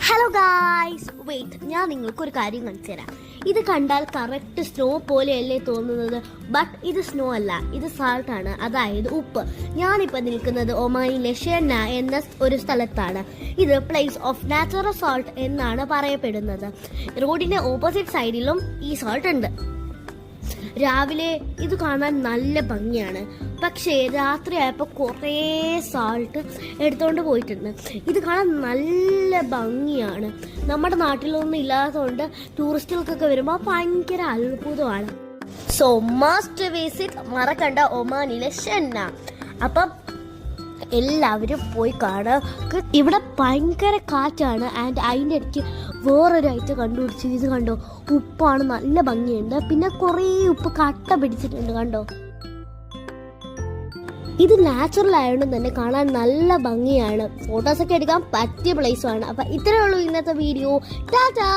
Hello guys, wait, ഞാൻ നിങ്ങൾക്ക് ഒരു കാര്യം കാണിച്ചു തരാം. ഇത് കണ്ടാൽ കറക്റ്റ് സ്നോ പോലെയല്ലേ തോന്നുന്നത്? ബട്ട് ഇത് സ്നോ അല്ല, ഇത് സാൾട്ട് ആണ്, അതായത് ഉപ്പ്. ഞാനിപ്പോൾ നിൽക്കുന്നത് ഒമാനിലെ ഷെന്ന എന്ന ഒരു സ്ഥലത്താണ്. ഇത് പ്ലേസ് ഓഫ് നാച്ചുറൽ സാൾട്ട് എന്നാണ് പറയപ്പെടുന്നത്. റോഡിന്റെ ഓപ്പോസിറ്റ് സൈഡിലും ഈ സാൾട്ട് ഉണ്ട്. രാവിലെ ഇത് കാണാൻ നല്ല ഭംഗിയാണ്, പക്ഷേ രാത്രിയായപ്പോൾ കുറേ സാൾട്ട് എടുത്തുകൊണ്ട് പോയിട്ടുണ്ട്. ഇത് കാണാൻ നല്ല ഭംഗിയാണ്. നമ്മുടെ നാട്ടിലൊന്നും ഇല്ലാത്തതുകൊണ്ട് ടൂറിസ്റ്റുകൾക്കൊക്കെ വരുമ്പോൾ ഭയങ്കര അത്ഭുതമാണ്. സോ മസ്റ്റ് വിസിറ്റ്, മറക്കണ്ട ഒമാനിലെ ഷെന്ന. അപ്പം എല്ലാവരും പോയി കാണാം. ഇവിടെ ഭയങ്കര കാറ്റാണ്. ആൻഡ് അതിൻ്റെ ഇടയ്ക്ക് വേറൊരു ഐറ്റം കണ്ടുപിടിച്ചു. ഇത് കണ്ടോ, ഉപ്പാണ്, നല്ല ഭംഗിയുണ്ട്. പിന്നെ കുറേ ഉപ്പ് കട്ട പിടിച്ചിട്ടുണ്ട്, കണ്ടോ. ഇത് നാച്ചുറൽ ആയതുകൊണ്ട് തന്നെ കാണാൻ നല്ല ഭംഗിയാണ്. ഫോട്ടോസൊക്കെ എടുക്കാൻ പറ്റിയ പ്ലേസുമാണ്. അപ്പം ഇത്രയേ ഉള്ളൂ ഇന്നത്തെ വീഡിയോ. ടാറ്റാ.